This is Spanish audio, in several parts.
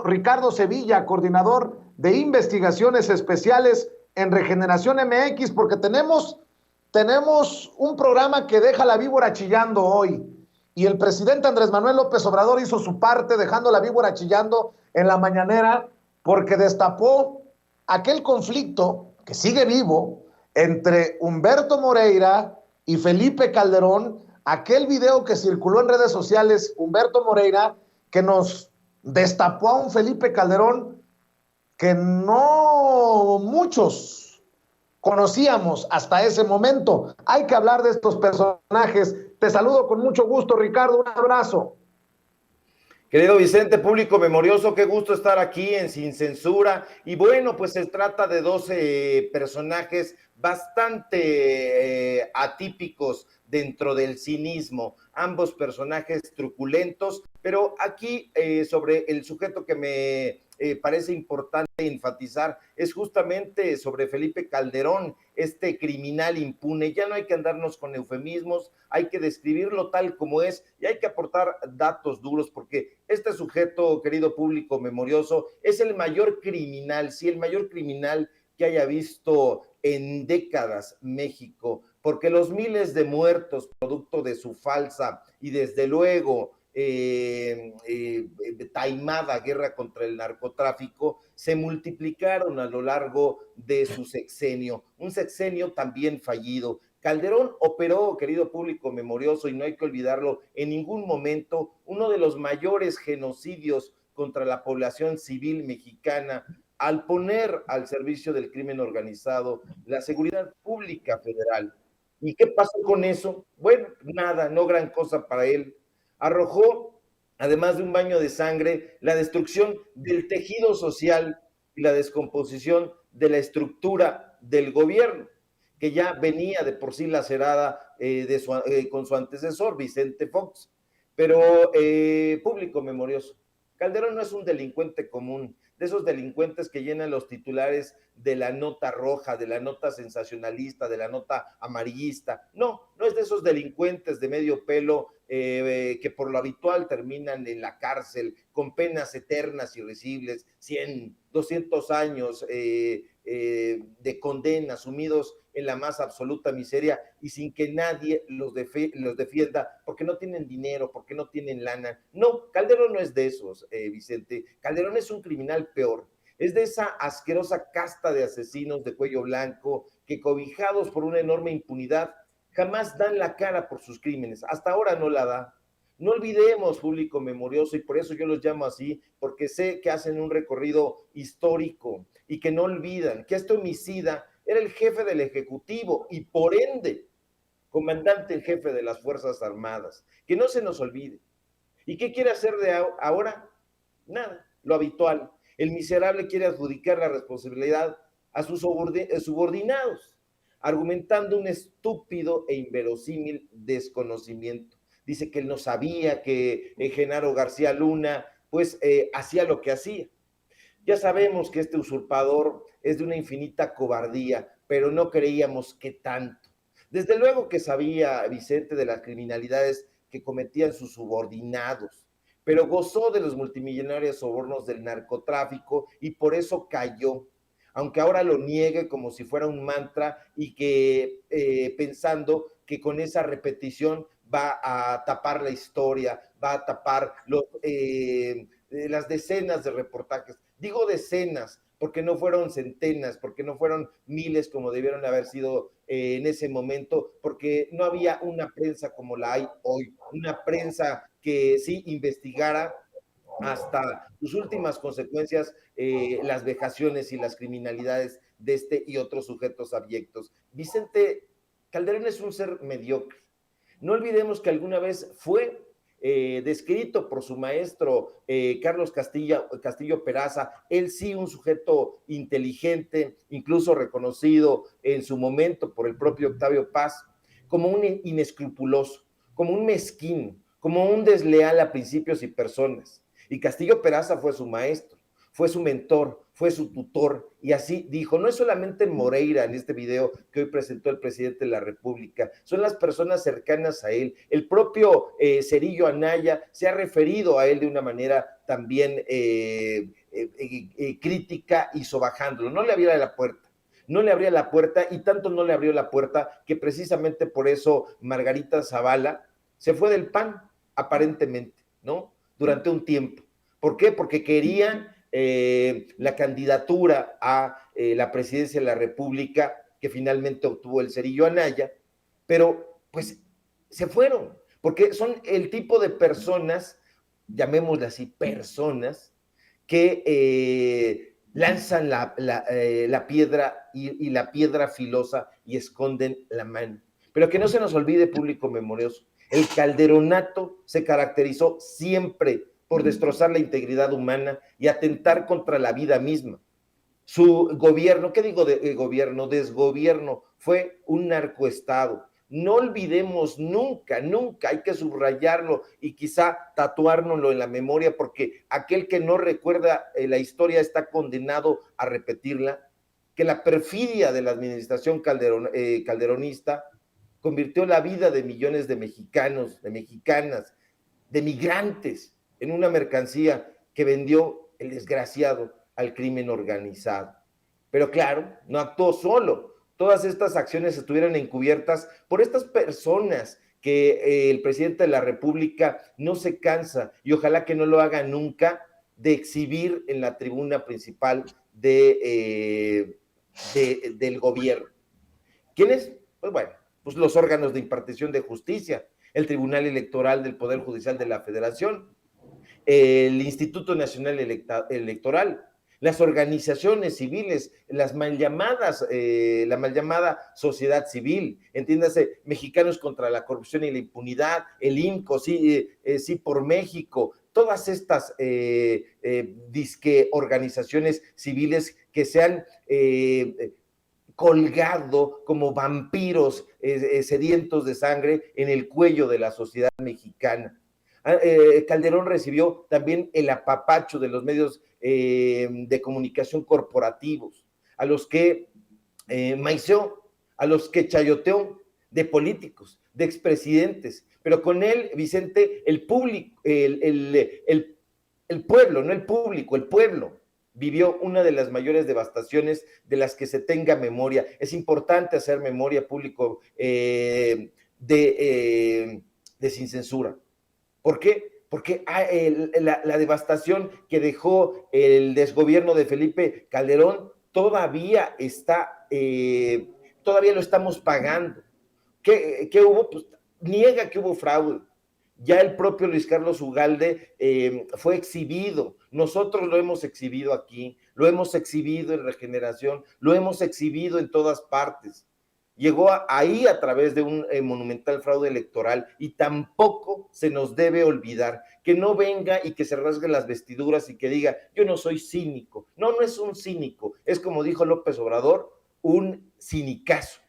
Ricardo Sevilla, coordinador de investigaciones especiales en Regeneración MX, porque tenemos un programa que deja la víbora chillando hoy. Y el presidente Andrés Manuel López Obrador hizo su parte dejando la víbora chillando en la mañanera, porque destapó aquel conflicto que sigue vivo entre Humberto Moreira y Felipe Calderón, aquel video que circuló en redes sociales, Humberto Moreira, que nos destapó a un Felipe Calderón que no muchos conocíamos hasta ese momento. Hay que hablar de estos personajes. Te saludo con mucho gusto, Ricardo, un abrazo. Querido Vicente, público memorioso, qué gusto estar aquí en Sin Censura. Y bueno, pues se trata de 12 personajes bastante atípicos dentro del cinismo, ambos personajes truculentos, pero aquí sobre el sujeto que me parece importante enfatizar es justamente sobre Felipe Calderón, este criminal impune. Ya no hay que andarnos con eufemismos, hay que describirlo tal como es y hay que aportar datos duros, porque este sujeto, querido público memorioso, es el mayor criminal, sí, el mayor criminal que haya visto en décadas México, porque los miles de muertos producto de su falsa y desde luego taimada guerra contra el narcotráfico se multiplicaron a lo largo de su sexenio, un sexenio también fallido. Calderón operó, querido público memorioso, y no hay que olvidarlo en ningún momento, uno de los mayores genocidios contra la población civil mexicana, al poner al servicio del crimen organizado la seguridad pública federal. ¿Y qué pasó con eso? Bueno, nada, no gran cosa para él. Arrojó, además de un baño de sangre, la destrucción del tejido social y la descomposición de la estructura del gobierno, que ya venía de por sí lacerada con su antecesor, Vicente Fox. Pero, público memorioso, Calderón no es un delincuente común, de esos delincuentes que llenan los titulares de la nota roja, de la nota sensacionalista, de la nota amarillista. No, no es de esos delincuentes de medio pelo que por lo habitual terminan en la cárcel con penas eternas irrisibles, 100, 200 años de condena, sumidos en la más absoluta miseria y sin que nadie los defienda porque no tienen dinero, porque no tienen lana. No, Calderón no es de esos, Vicente. Calderón es un criminal peor. Es de esa asquerosa casta de asesinos de cuello blanco que, cobijados por una enorme impunidad, jamás dan la cara por sus crímenes. Hasta ahora no la da. No olvidemos, público memorioso, y por eso yo los llamo así, porque sé que hacen un recorrido histórico y que no olvidan que este homicida era el jefe del Ejecutivo y por ende comandante en jefe de las Fuerzas Armadas. Que no se nos olvide. ¿Y qué quiere hacer de ahora? Nada, lo habitual. El miserable quiere adjudicar la responsabilidad a sus subordinados, argumentando un estúpido e inverosímil desconocimiento. Dice que él no sabía que Genaro García Luna pues hacía lo que hacía. Ya sabemos que este usurpador es de una infinita cobardía, pero no creíamos que tanto. Desde luego que sabía Vicente de las criminalidades que cometían sus subordinados, pero gozó de los multimillonarios sobornos del narcotráfico y por eso cayó, aunque ahora lo niegue como si fuera un mantra y que pensando que con esa repetición va a tapar la historia, va a tapar las decenas de reportajes. Digo decenas porque no fueron centenas, porque no fueron miles como debieron haber sido en ese momento, porque no había una prensa como la hay hoy, una prensa que sí investigara hasta sus últimas consecuencias las vejaciones y las criminalidades de este y otros sujetos abyectos. Vicente Calderón es un ser mediocre. No olvidemos que alguna vez fue descrito por su maestro Carlos Castillo Peraza, él sí un sujeto inteligente, incluso reconocido en su momento por el propio Octavio Paz, como un inescrupuloso, como un mezquino, como un desleal a principios y personas. Y Castillo Peraza fue su maestro, fue su mentor, fue su tutor, y así dijo, no es solamente Moreira en este video que hoy presentó el presidente de la República, son las personas cercanas a él, el propio Cerillo Anaya se ha referido a él de una manera también crítica y sobajándolo. No le abría la puerta. No le abría la puerta y tanto no le abrió la puerta que precisamente por eso Margarita Zavala se fue del PAN, aparentemente, ¿no? Durante un tiempo. ¿Por qué? Porque querían la candidatura a la presidencia de la República, que finalmente obtuvo el Cerillo Anaya, pero pues se fueron, porque son el tipo de personas, llamémosle así, personas, que lanzan la piedra y la piedra filosa y esconden la mano. Pero que no se nos olvide, público memorioso, el calderonato se caracterizó siempre por destrozar la integridad humana y atentar contra la vida misma. Su gobierno, ¿qué digo de gobierno? Desgobierno, fue un narcoestado. No olvidemos nunca, nunca, hay que subrayarlo y quizá tatuárnoslo en la memoria, porque aquel que no recuerda la historia está condenado a repetirla, que la perfidia de la administración calderonista convirtió la vida de millones de mexicanos, de mexicanas, de migrantes en una mercancía que vendió el desgraciado al crimen organizado. Pero claro, no actuó solo. Todas estas acciones estuvieron encubiertas por estas personas que el presidente de la República no se cansa, y ojalá que no lo haga nunca, de exhibir en la tribuna principal del gobierno. ¿Quiénes? Pues bueno, pues los órganos de impartición de justicia, el Tribunal Electoral del Poder Judicial de la Federación, el Instituto Nacional Electoral, las organizaciones civiles, las mal llamadas, la mal llamada sociedad civil, entiéndase, Mexicanos contra la Corrupción y la Impunidad, el IMCO, sí por México, todas estas disque organizaciones civiles que se han colgado como vampiros sedientos de sangre en el cuello de la sociedad mexicana. Calderón recibió también el apapacho de los medios de comunicación corporativos, a los que maiceó, a los que chayoteó, de políticos, de expresidentes, pero con él, Vicente, el público, el pueblo, no el público, el pueblo vivió una de las mayores devastaciones de las que se tenga memoria. Es importante hacer memoria, público, de Sin Censura. ¿Por qué? Porque la devastación que dejó el desgobierno de Felipe Calderón todavía está, todavía lo estamos pagando. ¿Qué hubo? Pues niega que hubo fraude. Ya el propio Luis Carlos Ugalde fue exhibido. Nosotros lo hemos exhibido aquí, lo hemos exhibido en Regeneración, lo hemos exhibido en todas partes. Llegó ahí a través de un monumental fraude electoral, y tampoco se nos debe olvidar, que no venga y que se rasgue las vestiduras y que diga, yo no soy cínico. No, no es un cínico, es, como dijo López Obrador, un cinicazo,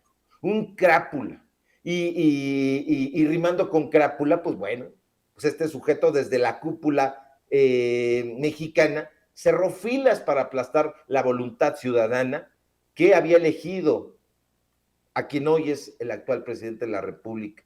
un crápula. Y rimando con crápula, pues bueno, pues este sujeto desde la cúpula mexicana cerró filas para aplastar la voluntad ciudadana que había elegido a quien hoy es el actual presidente de la República.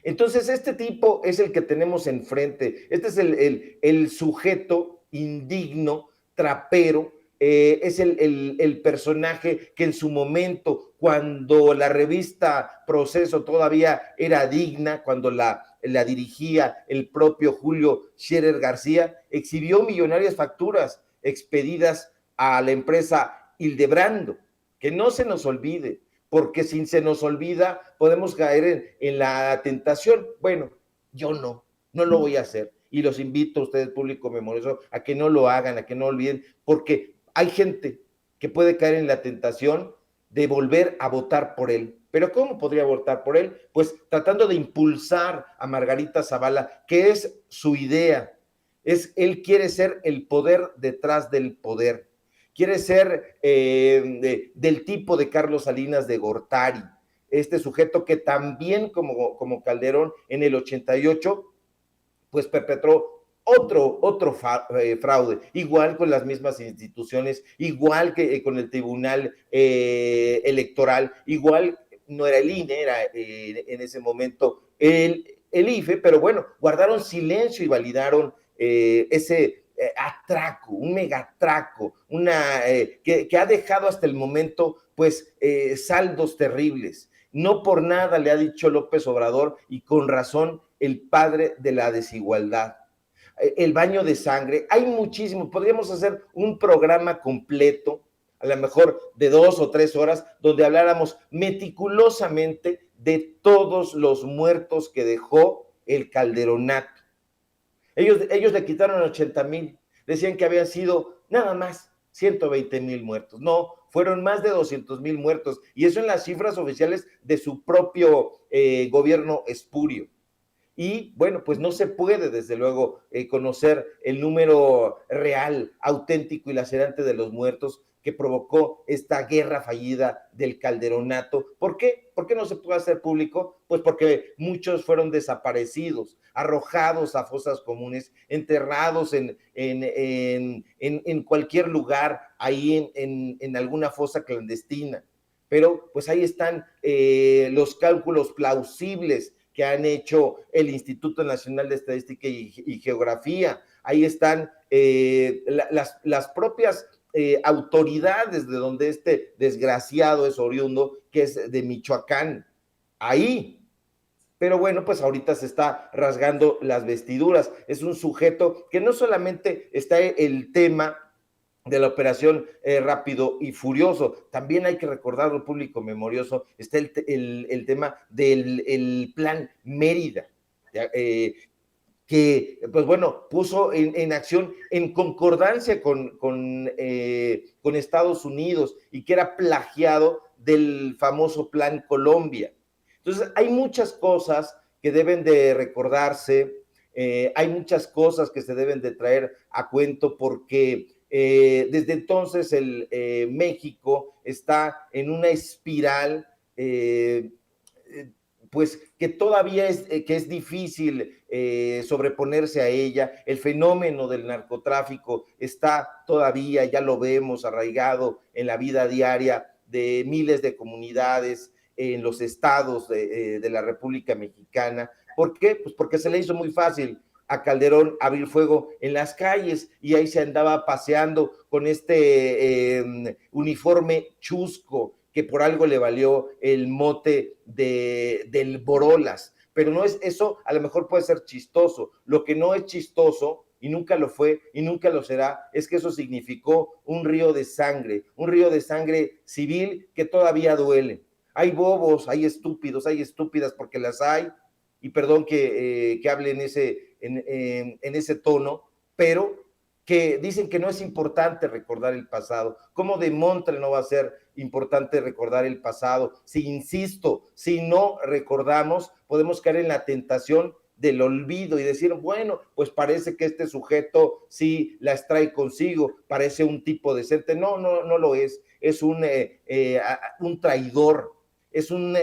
Entonces, este tipo es el que tenemos enfrente. Este es el sujeto indigno, trapero, es el personaje que en su momento, cuando la revista Proceso todavía era digna, cuando la dirigía el propio Julio Scherer García, exhibió millonarias facturas expedidas a la empresa Hildebrando. Que no se nos olvide, porque si se nos olvida, podemos caer en la tentación. Bueno, yo no lo voy a hacer. Y los invito a ustedes, público memorioso, a que no lo hagan, a que no olviden, porque hay gente que puede caer en la tentación de volver a votar por él. ¿Pero cómo podría votar por él? Pues tratando de impulsar a Margarita Zavala, que es su idea. Él quiere ser el poder detrás del poder. Quiere ser del tipo de Carlos Salinas de Gortari, este sujeto que también como Calderón en el 88, pues perpetró otro fraude, igual con las mismas instituciones, igual que con el Tribunal Electoral, igual no era el INE, era en ese momento el IFE, pero bueno, guardaron silencio y validaron ese atraco, un megatraco, que ha dejado hasta el momento pues saldos terribles. No por nada le ha dicho López Obrador, y con razón, el padre de la desigualdad. El baño de sangre, hay muchísimo, podríamos hacer un programa completo, a lo mejor de 2 o 3 horas, donde habláramos meticulosamente de todos los muertos que dejó el Calderonato. Ellos le quitaron 80,000, decían que habían sido nada más 120,000 muertos. No, fueron más de 200,000 muertos, y eso en las cifras oficiales de su propio gobierno espurio. Y bueno, pues no se puede desde luego conocer el número real, auténtico y lacerante de los muertos que provocó esta guerra fallida del Calderonato. ¿Por qué? ¿Por qué no se puede hacer público? Pues porque muchos fueron desaparecidos, arrojados a fosas comunes, enterrados en cualquier lugar, ahí en alguna fosa clandestina. Pero pues ahí están los cálculos plausibles que han hecho el Instituto Nacional de Estadística y Geografía. Ahí están las propias autoridades de donde este desgraciado es oriundo, que es de Michoacán. Ahí. Pero bueno, pues ahorita se está rasgando las vestiduras. Es un sujeto que no solamente está el tema de la operación Rápido y Furioso, también hay que recordarlo, público memorioso, está el tema del plan Mérida, que pues bueno, puso en acción en concordancia con Estados Unidos, y que era plagiado del famoso plan Colombia. Entonces hay muchas cosas que deben de recordarse, hay muchas cosas que se deben de traer a cuento, porque desde entonces México está en una espiral pues que todavía es difícil sobreponerse a ella. El fenómeno del narcotráfico está todavía, ya lo vemos, arraigado en la vida diaria de miles de comunidades en los estados de la República Mexicana. ¿Por qué? Pues porque se le hizo muy fácil a Calderón abrir fuego en las calles, y ahí se andaba paseando con este uniforme chusco, que por algo le valió el mote del Borolas. Pero no es eso, a lo mejor puede ser chistoso. Lo que no es chistoso, y nunca lo fue y nunca lo será, es que eso significó un río de sangre civil que todavía duele. Hay bobos, hay estúpidos, hay estúpidas, porque las hay, y perdón que hable en ese tono, pero que dicen que no es importante recordar el pasado. ¿Cómo de montre no va a ser importante recordar el pasado? Si, insisto, si no recordamos, podemos caer en la tentación del olvido y decir, bueno, pues parece que este sujeto sí las trae consigo, parece un tipo decente. No, no lo es. Es un traidor, es un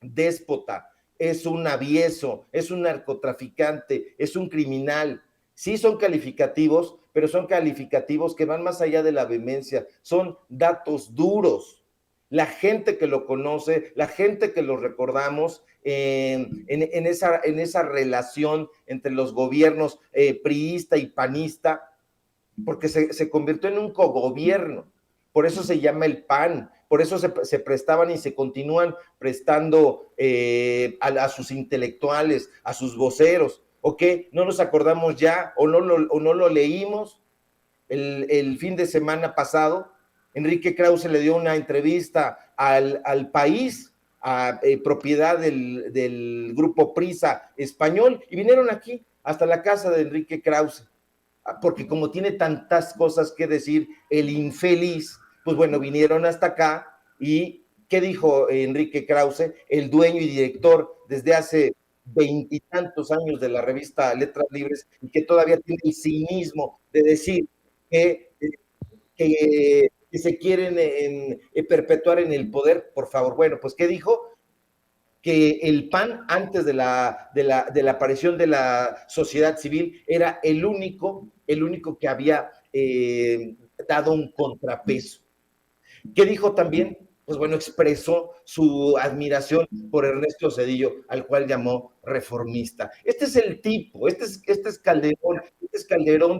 déspota, es un avieso, es un narcotraficante, es un criminal. Sí son calificativos, pero son calificativos que van más allá de la vehemencia, son datos duros. La gente que lo conoce, la gente que lo recordamos en esa relación entre los gobiernos priista y panista, porque se convirtió en un cogobierno, por eso se llama el PAN, por eso se prestaban y se continúan prestando a sus intelectuales, a sus voceros. ¿Ok? ¿No nos acordamos ya o no lo leímos? El fin de semana pasado, Enrique Krause le dio una entrevista al País, propiedad del grupo Prisa español, y vinieron aquí hasta la casa de Enrique Krause, porque como tiene tantas cosas que decir el infeliz, pues bueno, vinieron hasta acá. ¿Y qué dijo Enrique Krause, el dueño y director desde hace 20 años de la revista Letras Libres, y que todavía tiene el cinismo de decir que se quieren perpetuar en el poder? Por favor, bueno, pues ¿qué dijo? Que el PAN, antes de la aparición de la sociedad civil, era el único que había dado un contrapeso. ¿Qué dijo también? pues bueno, expresó su admiración por Ernesto Zedillo, al cual llamó reformista. Este es el tipo, este es Calderón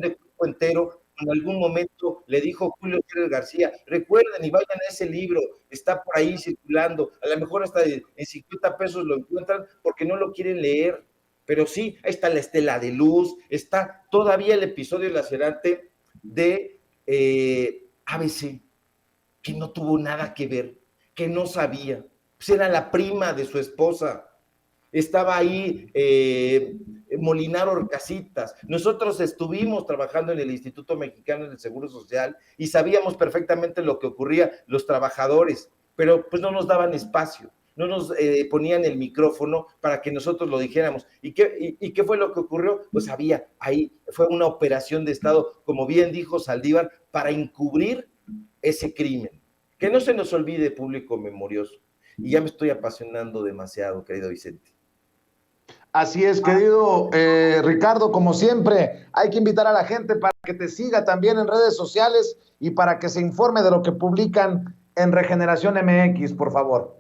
de cuerpo entero. En algún momento le dijo Julio César García, recuerden y vayan a ese libro, está por ahí circulando, a lo mejor hasta en 50 pesos lo encuentran porque no lo quieren leer, pero sí, ahí está la estela de luz, está todavía el episodio lacerante de ABC, que no tuvo nada que ver, que no sabía, pues era la prima de su esposa. Estaba ahí Molinar Orcasitas. Nosotros estuvimos trabajando en el Instituto Mexicano del Seguro Social y sabíamos perfectamente lo que ocurría, los trabajadores, pero pues no nos daban espacio, no nos ponían el micrófono para que nosotros lo dijéramos. ¿Y qué fue lo que ocurrió? Pues había ahí, fue una operación de Estado, como bien dijo Saldívar, para encubrir ese crimen. Que no se nos olvide, público memorioso. Y ya me estoy apasionando demasiado, querido Vicente. Así es, querido Ricardo, como siempre, hay que invitar a la gente para que te siga también en redes sociales y para que se informe de lo que publican en Regeneración MX, por favor.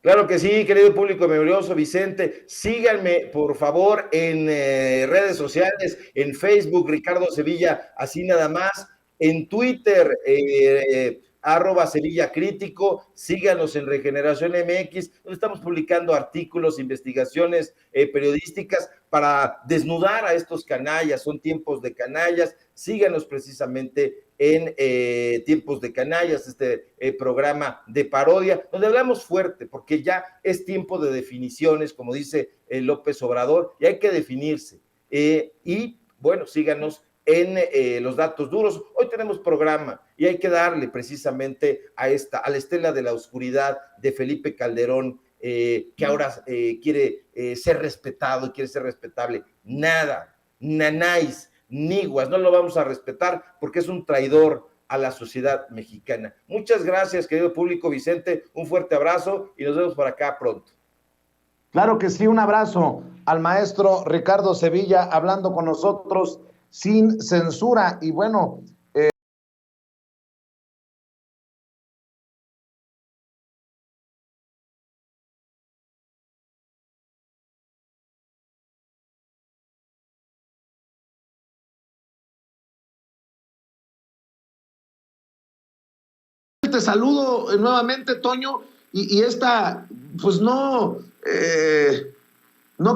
Claro que sí, querido público memorioso, Vicente, síganme por favor en redes sociales, en Facebook, Ricardo Sevilla, así nada más, en Twitter, @Sevilla Crítico, síganos en Regeneración MX, donde estamos publicando artículos, investigaciones periodísticas para desnudar a estos canallas, son tiempos de canallas, síganos precisamente en Tiempos de Canallas, este programa de parodia, donde hablamos fuerte, porque ya es tiempo de definiciones, como dice López Obrador, y hay que definirse. Y bueno, síganos en los datos duros. Hoy tenemos programa y hay que darle precisamente a la estela de la oscuridad de Felipe Calderón, que ahora quiere ser respetado y quiere ser respetable. Nada, nanáis, niguas, no lo vamos a respetar porque es un traidor a la sociedad mexicana. Muchas gracias, querido público. Vicente, un fuerte abrazo y nos vemos por acá pronto. Claro que sí, un abrazo al maestro Ricardo Sevilla hablando con nosotros sin censura. Y bueno, te saludo nuevamente, Toño, y esta, pues no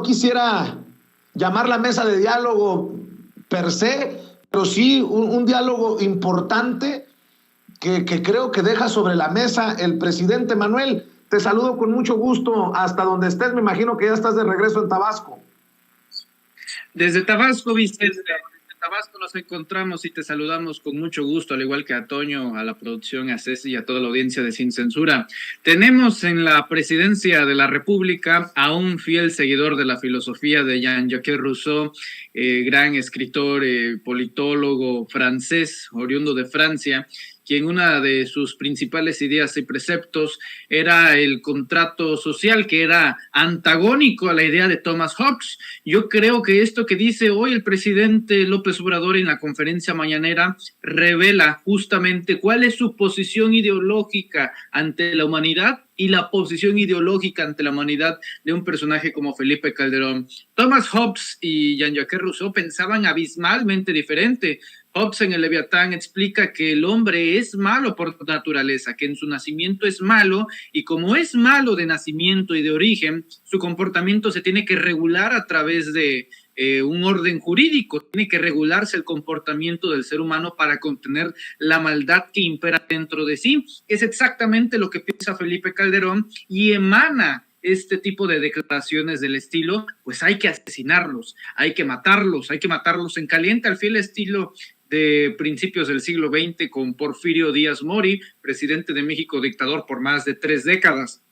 quisiera llamar la mesa de diálogo per se, pero sí un diálogo importante que creo que deja sobre la mesa el presidente Manuel. Te saludo con mucho gusto hasta donde estés, me imagino que ya estás de regreso en Tabasco. Desde Tabasco, Vicente, desde Tabasco nos encontramos y te saludamos con mucho gusto, al igual que a Toño, a la producción, a Ceci y a toda la audiencia de Sin Censura. Tenemos en la presidencia de la República a un fiel seguidor de la filosofía de Jean-Jacques Rousseau, gran escritor, politólogo francés, oriundo de Francia, quien una de sus principales ideas y preceptos era el contrato social, que era antagónico a la idea de Thomas Hobbes. Yo creo que esto que dice hoy el presidente López Obrador en la conferencia mañanera revela justamente cuál es su posición ideológica ante la humanidad y la posición ideológica ante la humanidad de un personaje como Felipe Calderón. Thomas Hobbes y Jean-Jacques Rousseau pensaban abismalmente diferente. Hobbes en el Leviatán explica que el hombre es malo por naturaleza, que en su nacimiento es malo, y como es malo de nacimiento y de origen, su comportamiento se tiene que regular a través de un orden jurídico, tiene que regularse el comportamiento del ser humano para contener la maldad que impera dentro de sí. Es exactamente lo que piensa Felipe Calderón y emana este tipo de declaraciones del estilo, pues hay que asesinarlos, hay que matarlos en caliente, al fiel estilo de principios del siglo XX con Porfirio Díaz Mori, presidente de México, dictador por más de 3 décadas.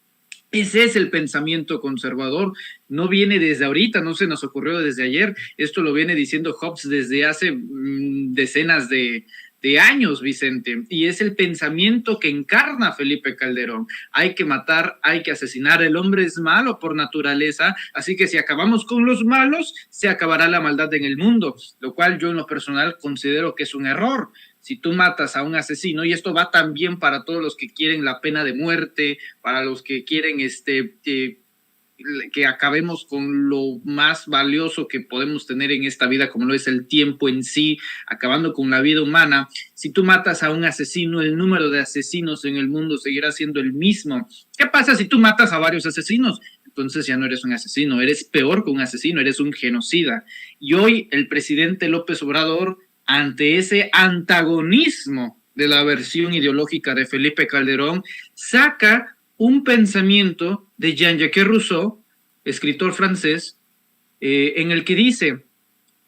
Ese es el pensamiento conservador, no viene desde ahorita, no se nos ocurrió desde ayer, esto lo viene diciendo Hobbes desde hace decenas de de años, Vicente, y es el pensamiento que encarna Felipe Calderón. Hay que matar, hay que asesinar, el hombre es malo por naturaleza, así que si acabamos con los malos, se acabará la maldad en el mundo, lo cual yo en lo personal considero que es un error. Si tú matas a un asesino, y esto va también para todos los que quieren la pena de muerte, para los que quieren que acabemos con lo más valioso que podemos tener en esta vida, como lo es el tiempo en sí, acabando con la vida humana. Si tú matas a un asesino, el número de asesinos en el mundo seguirá siendo el mismo. ¿Qué pasa si tú matas a varios asesinos? Entonces ya no eres un asesino, eres peor que un asesino, eres un genocida. Y hoy el presidente López Obrador, ante ese antagonismo de la versión ideológica de Felipe Calderón, saca un pensamiento de Jean-Jacques Rousseau, escritor francés, en el que dice: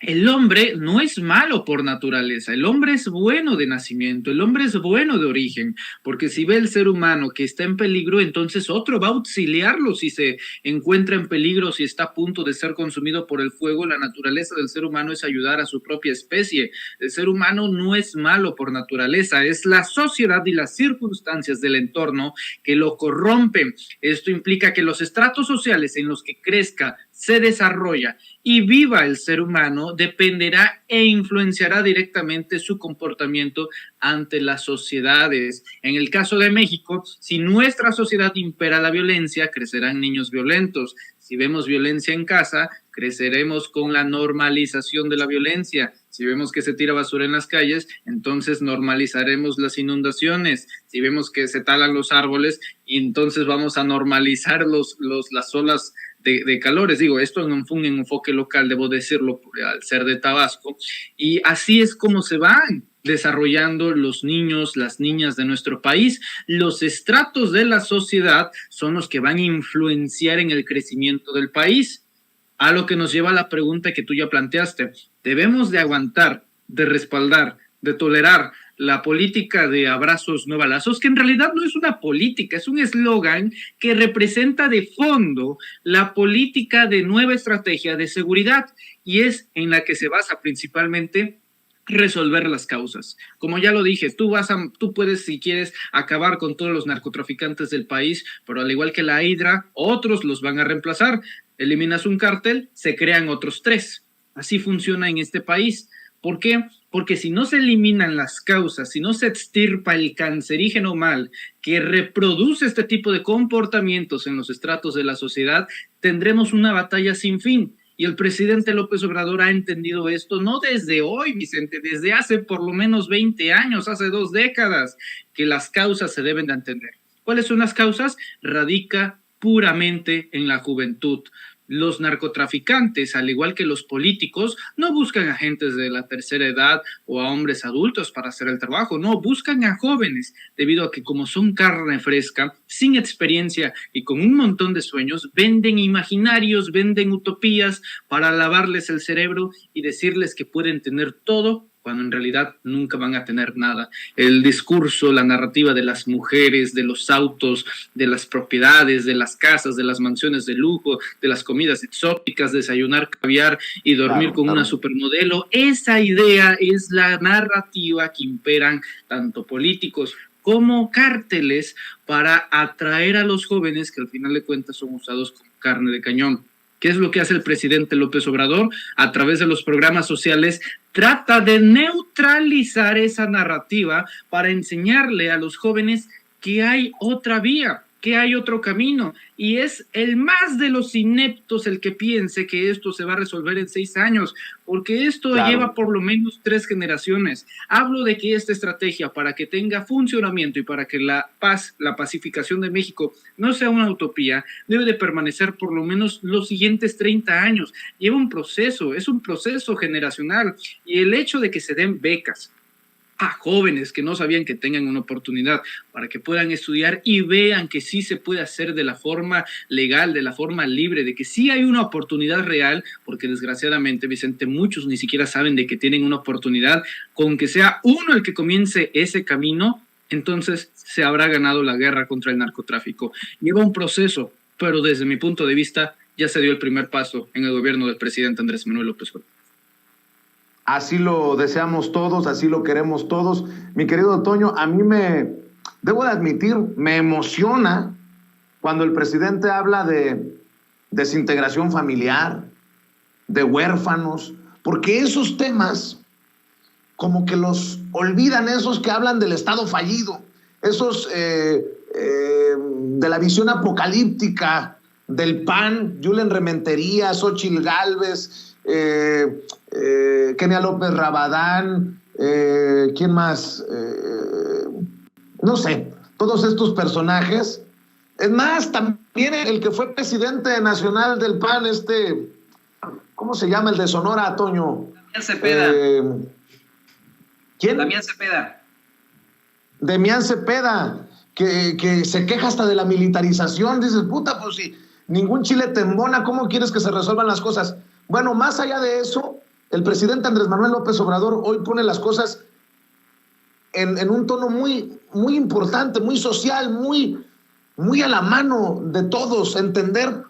el hombre no es malo por naturaleza, el hombre es bueno de nacimiento, el hombre es bueno de origen, porque si ve el ser humano que está en peligro, entonces otro va a auxiliarlo si se encuentra en peligro, si está a punto de ser consumido por el fuego. La naturaleza del ser humano es ayudar a su propia especie. El ser humano no es malo por naturaleza, es la sociedad y las circunstancias del entorno que lo corrompen. Esto implica que los estratos sociales en los que crezca, se desarrolla y viva el ser humano dependerá e influenciará directamente su comportamiento ante las sociedades. En el caso de México, si nuestra sociedad impera la violencia, crecerán niños violentos. Si vemos violencia en casa, creceremos con la normalización de la violencia. Si vemos que se tira basura en las calles, entonces normalizaremos las inundaciones. Si vemos que se talan los árboles, entonces vamos a normalizar las olas de calores. Digo, esto en un enfoque local, debo decirlo, al ser de Tabasco, y así es como se van desarrollando los niños, las niñas de nuestro país. Los estratos de la sociedad son los que van a influenciar en el crecimiento del país, a lo que nos lleva a la pregunta que tú ya planteaste. ¿Debemos de aguantar, de respaldar, de tolerar la política de abrazos no balazos, que en realidad no es una política, es un eslogan que representa de fondo la política de nueva estrategia de seguridad, y es en la que se basa principalmente resolver las causas? Como ya lo dije, tú puedes, si quieres, acabar con todos los narcotraficantes del país, pero al igual que la Hidra, otros los van a reemplazar. Eliminas un cártel, se crean otros 3. Así funciona en este país. ¿Por qué? Porque si no se eliminan las causas, si no se extirpa el cancerígeno mal que reproduce este tipo de comportamientos en los estratos de la sociedad, tendremos una batalla sin fin. Y el presidente López Obrador ha entendido esto no desde hoy, Vicente, desde hace por lo menos 20 años, hace 2 décadas, que las causas se deben de entender. ¿Cuáles son las causas? Radica puramente en la juventud. Los narcotraficantes, al igual que los políticos, no buscan a gentes de la tercera edad o a hombres adultos para hacer el trabajo, no, buscan a jóvenes, debido a que como son carne fresca, sin experiencia y con un montón de sueños, venden imaginarios, venden utopías para lavarles el cerebro y decirles que pueden tener todo, cuando en realidad nunca van a tener nada. El discurso, la narrativa de las mujeres, de los autos, de las propiedades, de las casas, de las mansiones de lujo, de las comidas exóticas, desayunar caviar y dormir con una supermodelo, esa idea es la narrativa que imperan tanto políticos como cárteles para atraer a los jóvenes, que al final de cuentas son usados como carne de cañón. ¿Qué es lo que hace el presidente López Obrador? A través de los programas sociales trata de neutralizar esa narrativa para enseñarle a los jóvenes que hay otra vía, que hay otro camino, y es el más de los ineptos el que piense que esto se va a resolver en 6 años, porque esto lleva por lo menos 3 generaciones. Hablo de que esta estrategia, para que tenga funcionamiento y para que la paz, la pacificación de México no sea una utopía, debe de permanecer por lo menos los siguientes 30 años. Lleva un proceso, es un proceso generacional, y el hecho de que se den becas a jóvenes que no sabían que tengan una oportunidad para que puedan estudiar y vean que sí se puede hacer de la forma legal, de la forma libre, de que sí hay una oportunidad real, porque desgraciadamente, Vicente, muchos ni siquiera saben de que tienen una oportunidad. Con que sea uno el que comience ese camino, entonces se habrá ganado la guerra contra el narcotráfico. Lleva un proceso, pero desde mi punto de vista ya se dio el primer paso en el gobierno del presidente Andrés Manuel López Obrador. así lo deseamos todos, así lo queremos todos. Mi querido Toño, a mí debo de admitir, me emociona cuando el presidente habla de desintegración familiar, de huérfanos, porque esos temas como que los olvidan, esos que hablan del Estado fallido, esos de la visión apocalíptica del PAN, Julen Rementería, Xóchitl Gálvez, Kenia López Rabadán, ¿quién más? No sé, todos estos personajes. Es más, también el que fue presidente nacional del PAN, ¿cómo se llama el de Sonora, Toño? Damián Cepeda. ¿Quién? Damián Cepeda. Damián Cepeda, que se queja hasta de la militarización. Dices, puta, pues si ningún chile te embona, ¿cómo quieres que se resuelvan las cosas? Bueno, más allá de eso, el presidente Andrés Manuel López Obrador hoy pone las cosas en un tono muy, muy importante, muy social, muy a la mano de todos. Entender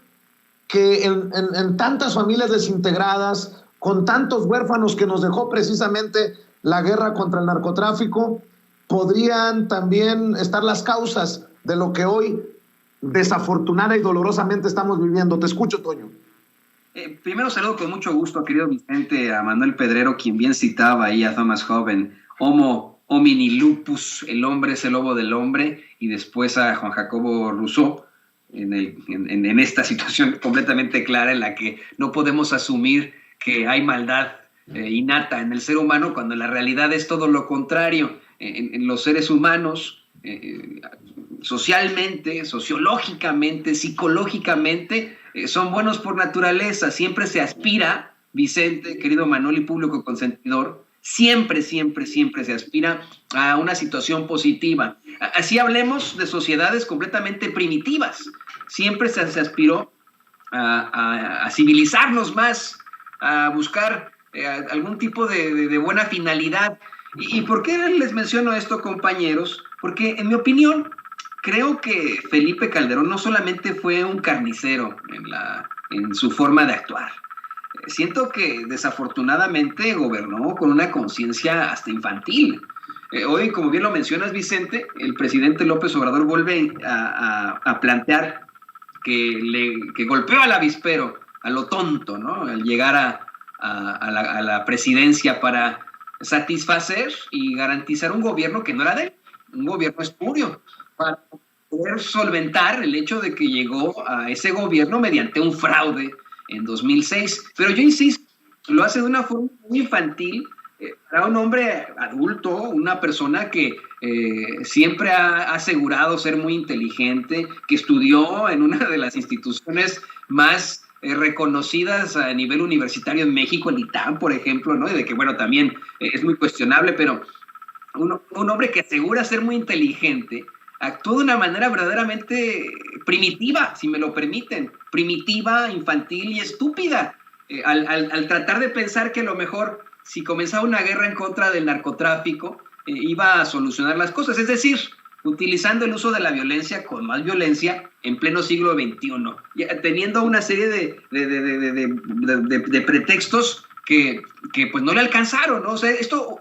que en tantas familias desintegradas, con tantos huérfanos que nos dejó precisamente la guerra contra el narcotráfico, podrían también estar las causas de lo que hoy desafortunada y dolorosamente estamos viviendo. Te escucho, Toño. Primero saludo con mucho gusto, querido Vicente, a Manuel Pedrero, quien bien citaba ahí a Thomas Hobbes, Homo homini lupus, el hombre es el lobo del hombre, y después a Juan Jacobo Rousseau, en esta situación completamente clara en la que no podemos asumir que hay maldad innata en el ser humano, cuando la realidad es todo lo contrario. En los seres humanos, socialmente, sociológicamente, psicológicamente, son buenos por naturaleza. Siempre se aspira, Vicente, querido Manuel y público consentidor, siempre se aspira a una situación positiva. Así hablemos de sociedades completamente primitivas. Siempre se aspiró a civilizarnos más, a buscar algún tipo de buena finalidad. ¿Y por qué les menciono esto, compañeros? Porque, en mi opinión, creo que Felipe Calderón no solamente fue un carnicero en su forma de actuar. Siento que desafortunadamente gobernó con una conciencia hasta infantil. Hoy, como bien lo mencionas, Vicente, el presidente López Obrador vuelve a plantear que golpeó al avispero, a lo tonto, ¿no? Al llegar a la presidencia para satisfacer y garantizar un gobierno que no era de él, un gobierno espurio, para poder solventar el hecho de que llegó a ese gobierno mediante un fraude en 2006. Pero yo insisto, lo hace de una forma muy infantil, para un hombre adulto, una persona que siempre ha asegurado ser muy inteligente, que estudió en una de las instituciones más reconocidas a nivel universitario en México, el ITAM, por ejemplo, ¿no? Y de que, bueno, también es muy cuestionable, pero un hombre que asegura ser muy inteligente, actuó de una manera verdaderamente primitiva, si me lo permiten, primitiva, infantil y estúpida, al tratar de pensar que a lo mejor, si comenzaba una guerra en contra del narcotráfico, iba a solucionar las cosas, es decir, utilizando el uso de la violencia con más violencia en pleno siglo XXI, teniendo una serie de pretextos que pues no le alcanzaron, ¿no? O sea, esto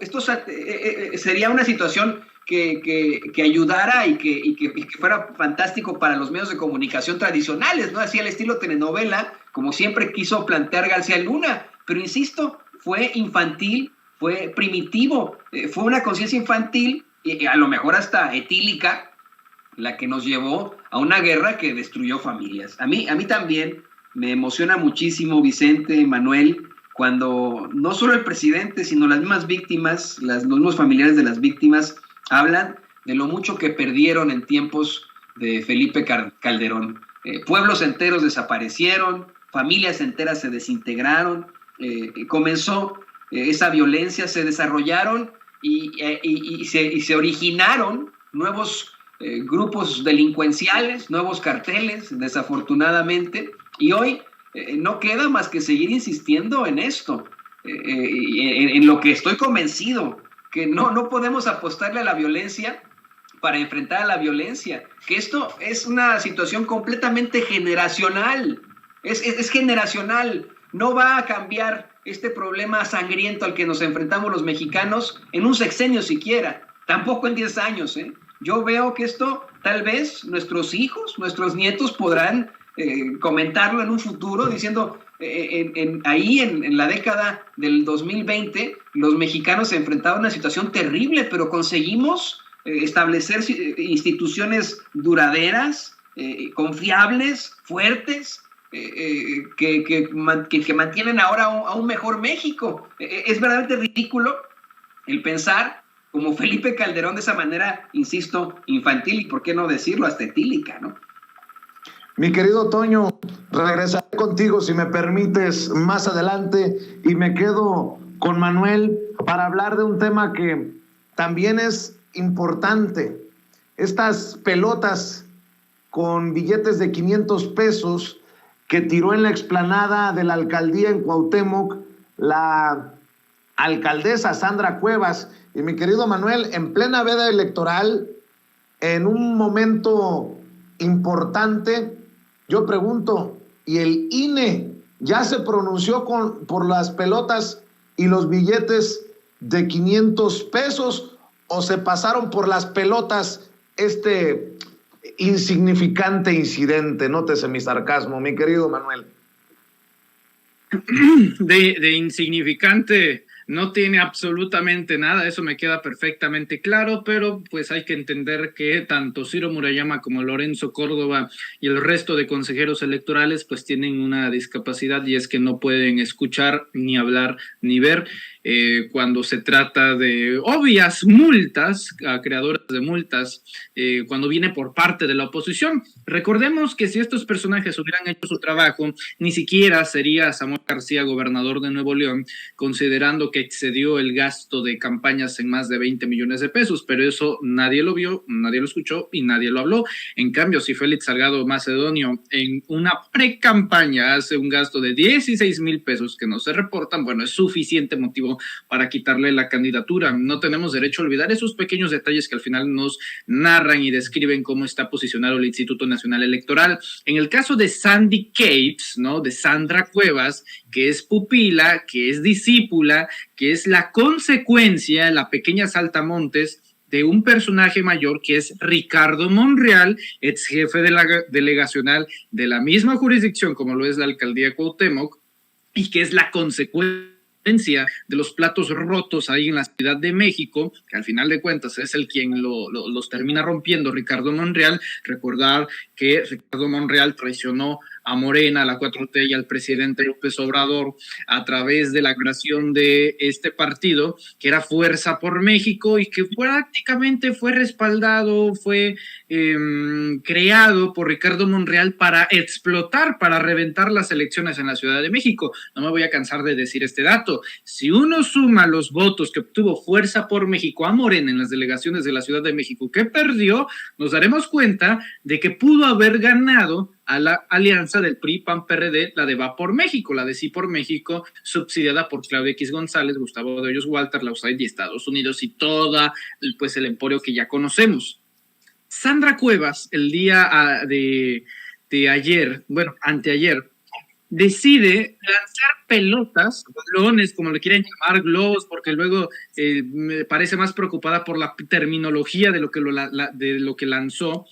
sería una situación que ayudara y que fuera fantástico para los medios de comunicación tradicionales, ¿no? Así al estilo telenovela, como siempre quiso plantear García Luna, pero insisto, fue infantil, fue primitivo, fue una conciencia infantil, y a lo mejor hasta etílica, la que nos llevó a una guerra que destruyó familias. A mí también me emociona muchísimo, Vicente, Manuel, cuando no solo el presidente, sino las mismas víctimas, los mismos familiares de las víctimas, hablan de lo mucho que perdieron en tiempos de Felipe Calderón. Pueblos enteros desaparecieron, familias enteras se desintegraron, comenzó esa violencia, se desarrollaron y se originaron nuevos grupos delincuenciales, nuevos carteles, desafortunadamente, y hoy no queda más que seguir insistiendo en esto, en lo que estoy convencido, que no podemos apostarle a la violencia para enfrentar a la violencia, que esto es una situación completamente generacional, es generacional, no va a cambiar este problema sangriento al que nos enfrentamos los mexicanos en un sexenio siquiera, tampoco en 10 años. Yo veo que esto tal vez nuestros hijos, nuestros nietos podrán comentarlo en un futuro diciendo, ahí en la década del 2020 los mexicanos se enfrentaban a una situación terrible, pero conseguimos establecer instituciones duraderas, confiables, fuertes, que mantienen ahora a un mejor México. Es verdaderamente ridículo el pensar como Felipe Calderón de esa manera, insisto, infantil y por qué no decirlo, hasta etílica, ¿no? Mi querido Toño, regresaré contigo si me permites más adelante y me quedo con Manuel para hablar de un tema que también es importante. Estas pelotas con billetes de 500 pesos que tiró en la explanada de la alcaldía en Cuauhtémoc la alcaldesa Sandra Cuevas. Y mi querido Manuel, en plena veda electoral, en un momento importante, yo pregunto, ¿y el INE ya se pronunció por las pelotas y los billetes de 500 pesos o se pasaron por las pelotas este insignificante incidente? Nótese mi sarcasmo, mi querido Manuel. De insignificante no tiene absolutamente nada, eso me queda perfectamente claro, pero pues hay que entender que tanto Ciro Murayama como Lorenzo Córdoba y el resto de consejeros electorales pues tienen una discapacidad y es que no pueden escuchar, ni hablar, ni ver. Cuando se trata de obvias multas, a creadores de multas, cuando viene por parte de la oposición. Recordemos que si estos personajes hubieran hecho su trabajo, ni siquiera sería Samuel García gobernador de Nuevo León, considerando que excedió el gasto de campañas en más de 20 millones de pesos, pero eso nadie lo vio, nadie lo escuchó y nadie lo habló. En cambio, si Félix Salgado Macedonio en una pre-campaña hace un gasto de 16 mil pesos que no se reportan, bueno, es suficiente motivo para quitarle la candidatura. No tenemos derecho a olvidar esos pequeños detalles que al final nos narran y describen cómo está posicionado el Instituto Nacional Electoral. En el caso de Sandy Capes, ¿no?, de Sandra Cuevas, que es pupila, que es discípula, que es la consecuencia, la pequeña saltamontes de un personaje mayor que es Ricardo Monreal, ex jefe de la delegacional de la misma jurisdicción como lo es la alcaldía de Cuauhtémoc, y que es la consecuencia de los platos rotos ahí en la Ciudad de México, que al final de cuentas es el quien los termina rompiendo, Ricardo Monreal. Recordar que Ricardo Monreal traicionó a Morena, a la 4T y al presidente López Obrador a través de la creación de este partido que era Fuerza por México y que prácticamente fue respaldado, fue creado por Ricardo Monreal para explotar, para reventar las elecciones en la Ciudad de México. No me voy a cansar de decir este dato. Si uno suma los votos que obtuvo Fuerza por México a Morena en las delegaciones de la Ciudad de México que perdió, nos daremos cuenta de que pudo haber ganado a la alianza del PRI, PAN, PRD, la de Va por México, la de Sí por México, subsidiada por Claudia X González, Gustavo de Hoyos Walter, la USAID y Estados Unidos y toda pues el emporio que ya conocemos. Sandra Cuevas, el día de ayer, bueno, anteayer, decide lanzar pelotas, balones, como le quieren llamar, globos, porque luego me parece más preocupada por la terminología de lo que lanzó.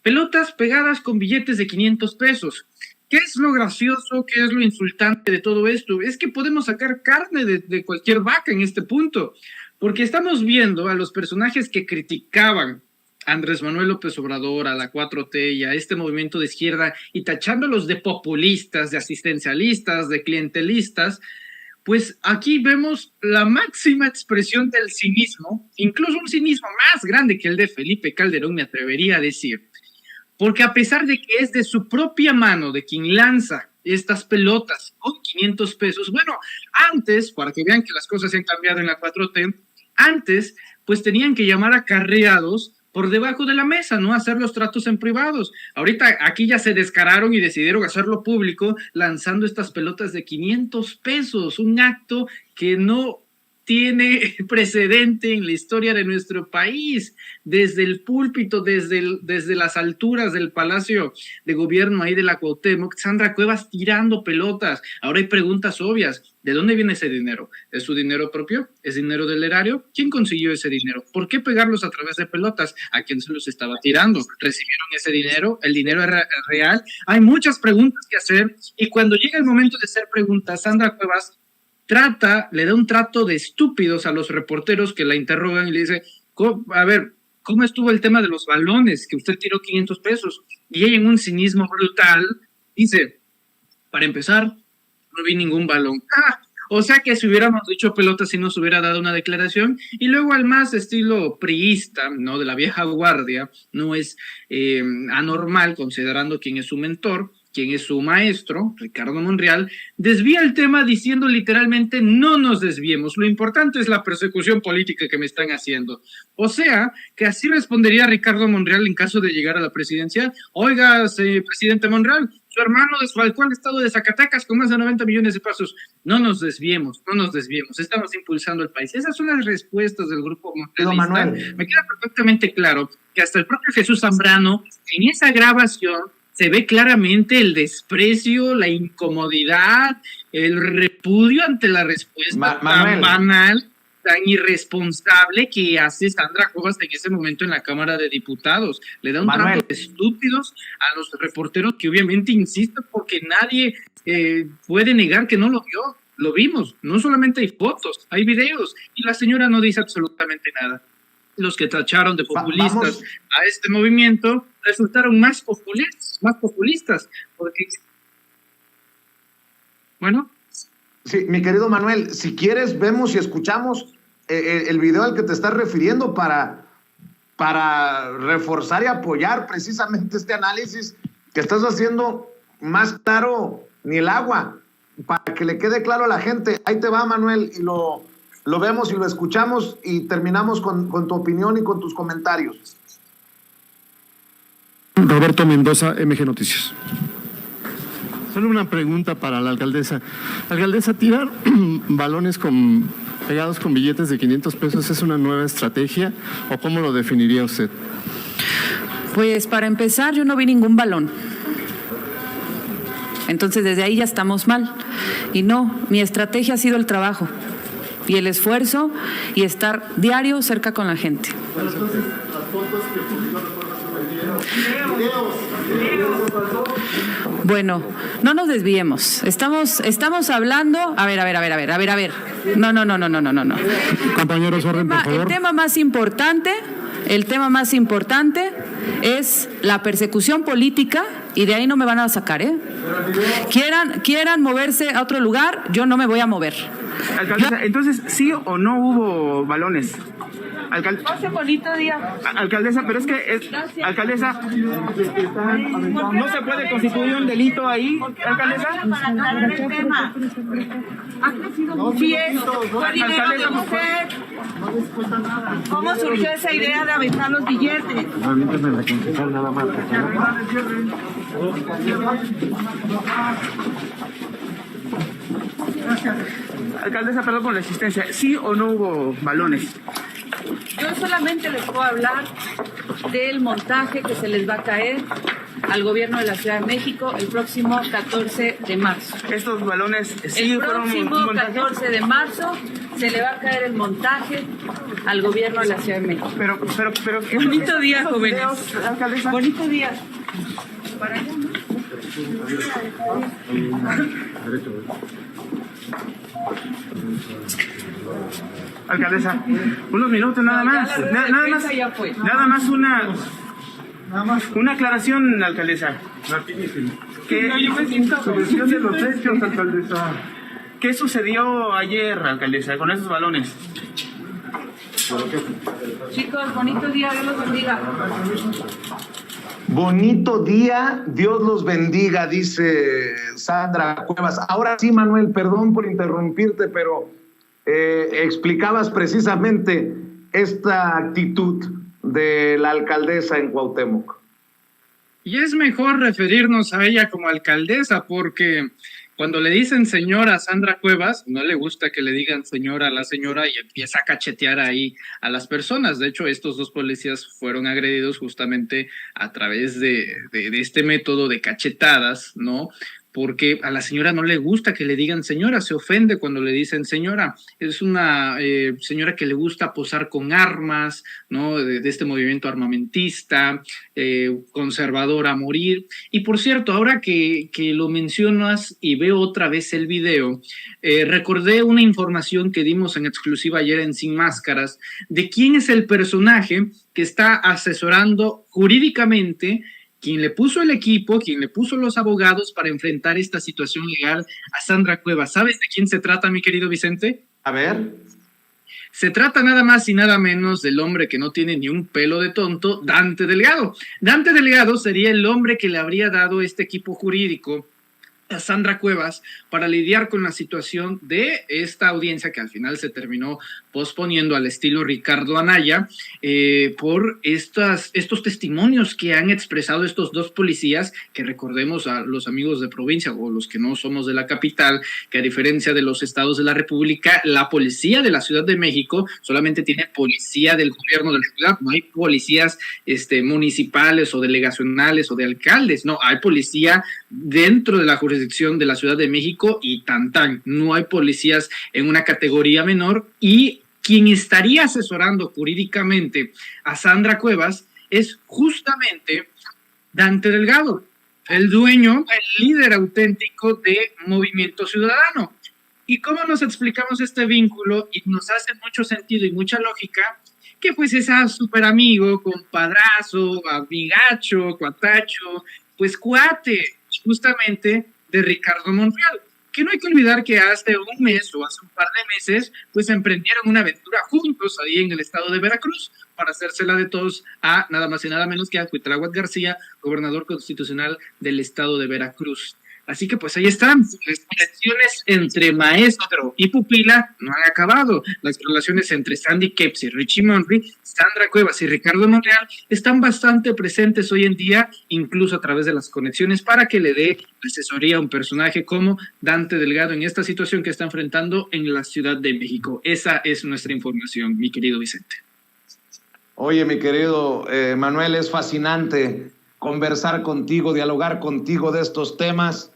Pelotas pegadas con billetes de 500 pesos. ¿Qué es lo gracioso? ¿Qué es lo insultante de todo esto? Es que podemos sacar carne de cualquier vaca en este punto, porque estamos viendo a los personajes que criticaban a Andrés Manuel López Obrador, a la 4T y a este movimiento de izquierda y tachándolos de populistas, de asistencialistas, de clientelistas. Pues aquí vemos la máxima expresión del cinismo, incluso un cinismo más grande que el de Felipe Calderón, me atrevería a decir. Porque a pesar de que es de su propia mano de quien lanza estas pelotas con 500 pesos, bueno, antes, para que vean que las cosas se han cambiado en la 4T, antes pues tenían que llamar acarreados por debajo de la mesa, no hacer los tratos en privados. Ahorita aquí ya se descararon y decidieron hacerlo público lanzando estas pelotas de 500 pesos, un acto que no tiene precedente en la historia de nuestro país, desde el púlpito, desde las alturas del Palacio de Gobierno ahí de la Cuauhtémoc, Sandra Cuevas tirando pelotas. Ahora hay preguntas obvias. ¿De dónde viene ese dinero? ¿Es su dinero propio? ¿Es dinero del erario? ¿Quién consiguió ese dinero? ¿Por qué pegarlos a través de pelotas? ¿A quién se los estaba tirando? ¿Recibieron ese dinero? ¿El dinero es real? Hay muchas preguntas que hacer, y cuando llega el momento de hacer preguntas, Sandra Cuevas le da un trato de estúpidos a los reporteros que la interrogan y le dice, a ver, ¿cómo estuvo el tema de los balones? Que usted tiró 500 pesos. Y ella, en un cinismo brutal, dice, para empezar, no vi ningún balón. O sea que si hubiéramos dicho pelota, si nos hubiera dado una declaración. Y luego, al más estilo priista, ¿no?, de la vieja guardia, no es anormal, considerando quién es su mentor, quién es su maestro, Ricardo Monreal, desvía el tema diciendo literalmente, no nos desviemos, lo importante es la persecución política que me están haciendo. O sea, que así respondería Ricardo Monreal en caso de llegar a la presidencia. Oiga, presidente Monreal, su hermano desfalcó al estado de Zacatecas con más de 90 millones de pesos. No nos desviemos, estamos impulsando el país. Esas son las respuestas del grupo monrealista. Me queda perfectamente claro que hasta el propio Jesús Zambrano, en esa grabación, se ve claramente el desprecio, la incomodidad, el repudio ante la respuesta tan banal, tan irresponsable que hace Sandra Cuevas en ese momento en la Cámara de Diputados. Le da un trato de estúpidos a los reporteros que obviamente insisten, porque nadie puede negar que no lo vio. Lo vimos, no solamente hay fotos, hay videos, y la señora no dice absolutamente nada. Los que tacharon de populistas a este movimiento resultaron más populistas, porque, bueno. Sí, mi querido Manuel, si quieres, vemos y escuchamos el video al que te estás refiriendo para reforzar y apoyar precisamente este análisis que estás haciendo más claro ni el agua, para que le quede claro a la gente. Ahí te va, Manuel, y lo vemos y lo escuchamos y terminamos con tu opinión y con tus comentarios. Roberto Mendoza, MG Noticias. Solo una pregunta para la alcaldesa. Alcaldesa, ¿tirar balones pegados con billetes de 500 pesos es una nueva estrategia o cómo lo definiría usted? Pues para empezar, yo no vi ningún balón. Entonces desde ahí ya estamos mal. Y no, mi estrategia ha sido el trabajo y el esfuerzo y estar diario cerca con la gente. Pero entonces, las fotos que publicó Bueno, no nos desviemos. Estamos hablando. A ver. No. Compañeros, orden, por favor. El tema más importante es la persecución política, y de ahí no me van a sacar, ¿eh? Quieran moverse a otro lugar, yo no me voy a mover. Alcaldesa, entonces, ¿sí o no hubo balones? Pase bonito día. Alcaldesa, pero es que alcaldesa, ¿no se puede constituir un delito ahí, alcaldesa? Para aclarar el tema. ¿Cómo surgió esa idea de aventar los billetes? Alcaldesa, perdón por la existencia. ¿Sí o no hubo balones? Yo solamente les puedo hablar del montaje que se les va a caer al gobierno de la Ciudad de México el próximo 14 de marzo. ¿Estos balones sí el fueron próximo un montaje? 14 de marzo se le va a caer el montaje al gobierno de la Ciudad de México. Pero bonito día, jóvenes. Videos, alcaldesa. Bonito día. Para allá, ¿no? Alcaldesa, unos minutos nada más. Nada más una aclaración, alcaldesa. ¿Qué sucedió ayer, alcaldesa, con esos balones? Chicos, bonito día, Dios los bendiga. Bonito día, Dios los bendiga, dice Sandra Cuevas. Ahora sí, Manuel, perdón por interrumpirte, pero explicabas precisamente esta actitud de la alcaldesa en Cuauhtémoc. Y es mejor referirnos a ella como alcaldesa, porque Cuando le dicen señora a Sandra Cuevas, no le gusta que le digan señora a la señora y empieza a cachetear ahí a las personas. De hecho, estos dos policías fueron agredidos justamente a través de este método de cachetadas, ¿no? Porque a la señora no le gusta que le digan señora, se ofende cuando le dicen señora. Es una señora que le gusta posar con armas, ¿no? De este movimiento armamentista, conservador a morir. Y por cierto, ahora que lo mencionas y veo otra vez el video, recordé una información que dimos en exclusiva ayer en Sin Máscaras de quién es el personaje que está asesorando jurídicamente, quien le puso el equipo, quien le puso los abogados para enfrentar esta situación legal a Sandra Cuevas. ¿Sabes de quién se trata, mi querido Vicente? A ver. Se trata nada más y nada menos del hombre que no tiene ni un pelo de tonto, Dante Delgado. Dante Delgado sería el hombre que le habría dado este equipo jurídico a Sandra Cuevas para lidiar con la situación de esta audiencia que al final se terminó posponiendo al estilo Ricardo Anaya por estos testimonios que han expresado estos dos policías, que recordemos a los amigos de provincia o los que no somos de la capital, que a diferencia de los estados de la República, la policía de la Ciudad de México solamente tiene policía del gobierno de la ciudad, no hay policías municipales o delegacionales o de alcaldes, no, hay policía dentro de la jurisdicción de la Ciudad de México y no hay policías en una categoría menor, y quien estaría asesorando jurídicamente a Sandra Cuevas es justamente Dante Delgado, el dueño, el líder auténtico de Movimiento Ciudadano. ¿Y cómo nos explicamos este vínculo? Y nos hace mucho sentido y mucha lógica que pues es súper amigo, compadrazo, amigacho, cuatacho, pues cuate, justamente de Ricardo Monreal, que no hay que olvidar que hace un mes o hace un par de meses, pues emprendieron una aventura juntos ahí en el estado de Veracruz para hacérsela de todos a nada más y nada menos que a Cuitláhuac García, gobernador constitucional del estado de Veracruz. Así que pues ahí están, las conexiones entre maestro y pupila no han acabado. Las relaciones entre Sandy Kepps y Richie Monry, Sandra Cuevas y Ricardo Monreal están bastante presentes hoy en día, incluso a través de las conexiones, para que le dé asesoría a un personaje como Dante Delgado en esta situación que está enfrentando en la Ciudad de México. Esa es nuestra información, mi querido Vicente. Oye, mi querido Manuel, es fascinante conversar contigo, dialogar contigo de estos temas.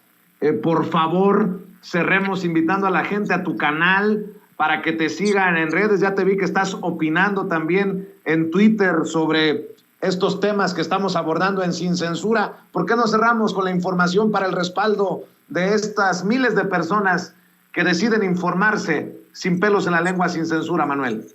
Por favor, cerremos invitando a la gente a tu canal para que te sigan en redes. Ya te vi que estás opinando también en Twitter sobre estos temas que estamos abordando en Sin Censura. ¿Por qué no cerramos con la información para el respaldo de estas miles de personas que deciden informarse sin pelos en la lengua, sin censura, Manuel?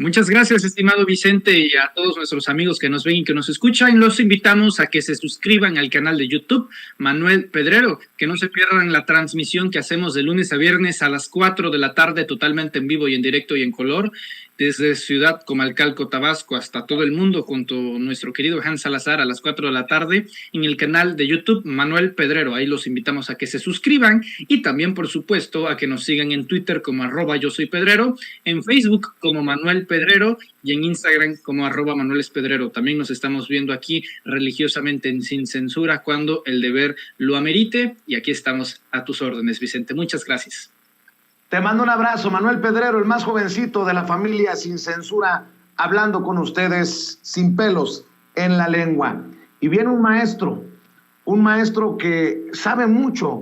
Muchas gracias, estimado Vicente, y a todos nuestros amigos que nos ven y que nos escuchan. Los invitamos a que se suscriban al canal de YouTube Manuel Pedrero, que no se pierdan la transmisión que hacemos de lunes a viernes a las 4 de la tarde, totalmente en vivo y en directo y en color, desde Ciudad Comalcalco, Tabasco, hasta todo el mundo, junto a nuestro querido Hans Salazar a las 4 de la tarde, en el canal de YouTube Manuel Pedrero. Ahí los invitamos a que se suscriban y también, por supuesto, a que nos sigan en Twitter como @yosoypedrero, en Facebook como Manuel Pedrero y en Instagram como @ManuelesPedrero. También nos estamos viendo aquí religiosamente en Sin Censura cuando el deber lo amerite, y aquí estamos a tus órdenes, Vicente. Muchas gracias. Te mando un abrazo, Manuel Pedrero, el más jovencito de la familia Sin Censura, hablando con ustedes sin pelos en la lengua. Y viene un maestro que sabe mucho.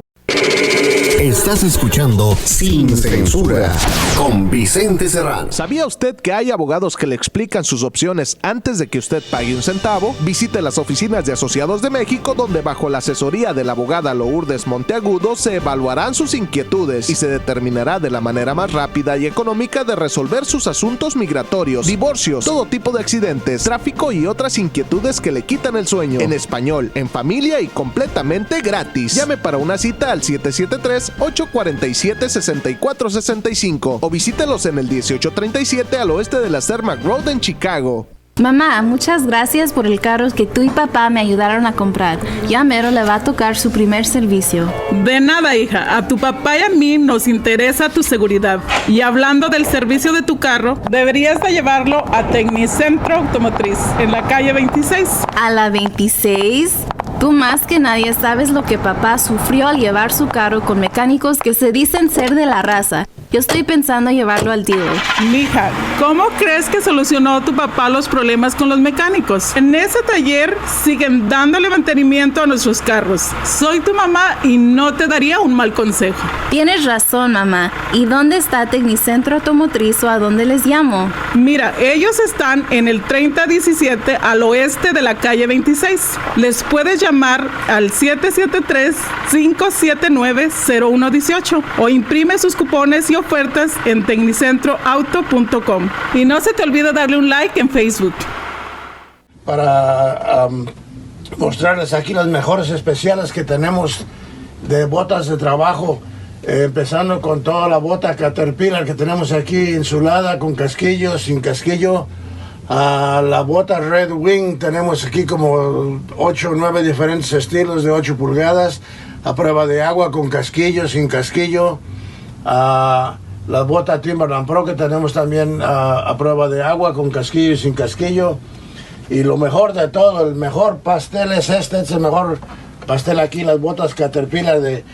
Estás escuchando Sin Censura con Vicente Serrano. ¿Sabía usted que hay abogados que le explican sus opciones antes de que usted pague un centavo? Visite las oficinas de Asociados de México, donde bajo la asesoría de la abogada Lourdes Monteagudo se evaluarán sus inquietudes y se determinará de la manera más rápida y económica de resolver sus asuntos migratorios, divorcios, todo tipo de accidentes, tráfico y otras inquietudes que le quitan el sueño. En español, en familia y completamente gratis. Llame para una cita al 773-847-6465 o visítelos en el 1837 al oeste de la Cermak Road en Chicago. Mamá, muchas gracias por el carro que tú y papá me ayudaron a comprar. Ya mero le va a tocar su primer servicio. De nada, hija. A tu papá y a mí nos interesa tu seguridad. Y hablando del servicio de tu carro, deberías de llevarlo a Tecnicentro Automotriz, en la calle 26. ¿A la 26? Tú más que nadie sabes lo que papá sufrió al llevar su carro con mecánicos que se dicen ser de la raza. Yo estoy pensando llevarlo al dealer. Mija, ¿cómo crees que solucionó tu papá los problemas con los mecánicos? En ese taller siguen dándole mantenimiento a nuestros carros. Soy tu mamá y no te daría un mal consejo. Tienes razón, mamá. ¿Y dónde está Tecnicentro Automotriz o a dónde les llamo? Mira, ellos están en el 3017 al oeste de la calle 26. Les puedes llamar al 773-579-0118 o imprime sus cupones y ofertas en tecnicentroauto.com. Y no se te olvide darle un like en Facebook. Para mostrarles aquí las mejores especiales que tenemos de botas de trabajo, empezando con toda la bota Caterpillar que tenemos aquí insulada, con casquillo, sin casquillo. La bota Red Wing tenemos aquí como 8 o 9 diferentes estilos de 8 pulgadas, a prueba de agua, con casquillo, sin casquillo. La bota Timberland Pro que tenemos también a prueba de agua, con casquillo y sin casquillo. Y lo mejor de todo, el mejor pastel es es el mejor pastel aquí, las botas Caterpillar de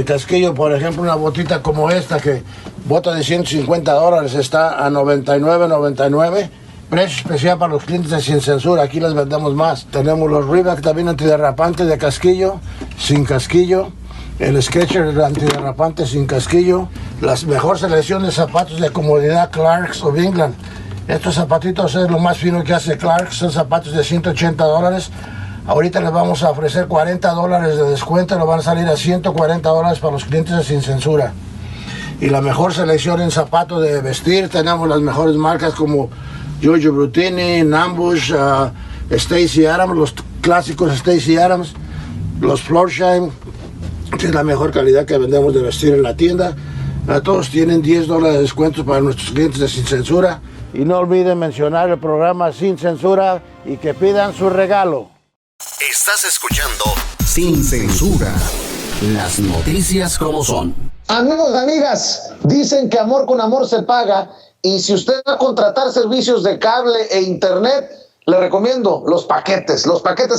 casquillo. Por ejemplo, una botita como esta, que bota de $150, está a $99.99. Precio especial para los clientes de Sin Censura, aquí les vendemos más. Tenemos los Reebok también antiderrapantes de casquillo, sin casquillo. El Skechers antiderrapante sin casquillo. Las mejor selección de zapatos de comodidad Clarks of England. Estos zapatitos es lo más fino que hace Clarks, son zapatos de $180. Ahorita les vamos a ofrecer $40 de descuento, nos van a salir a $140 para los clientes de Sin Censura. Y la mejor selección en zapatos de vestir, tenemos las mejores marcas como Giorgio Brutini, Nambush, Stacy Adams, los clásicos Stacy Adams, los Florsheim, que es la mejor calidad que vendemos de vestir en la tienda. Todos tienen $10 de descuento para nuestros clientes de Sin Censura. Y no olviden mencionar el programa Sin Censura y que pidan su regalo. Estás escuchando Sin Censura, las noticias como son. Amigos, amigas, dicen que amor con amor se paga. Y si usted va a contratar servicios de cable e internet, le recomiendo los paquetes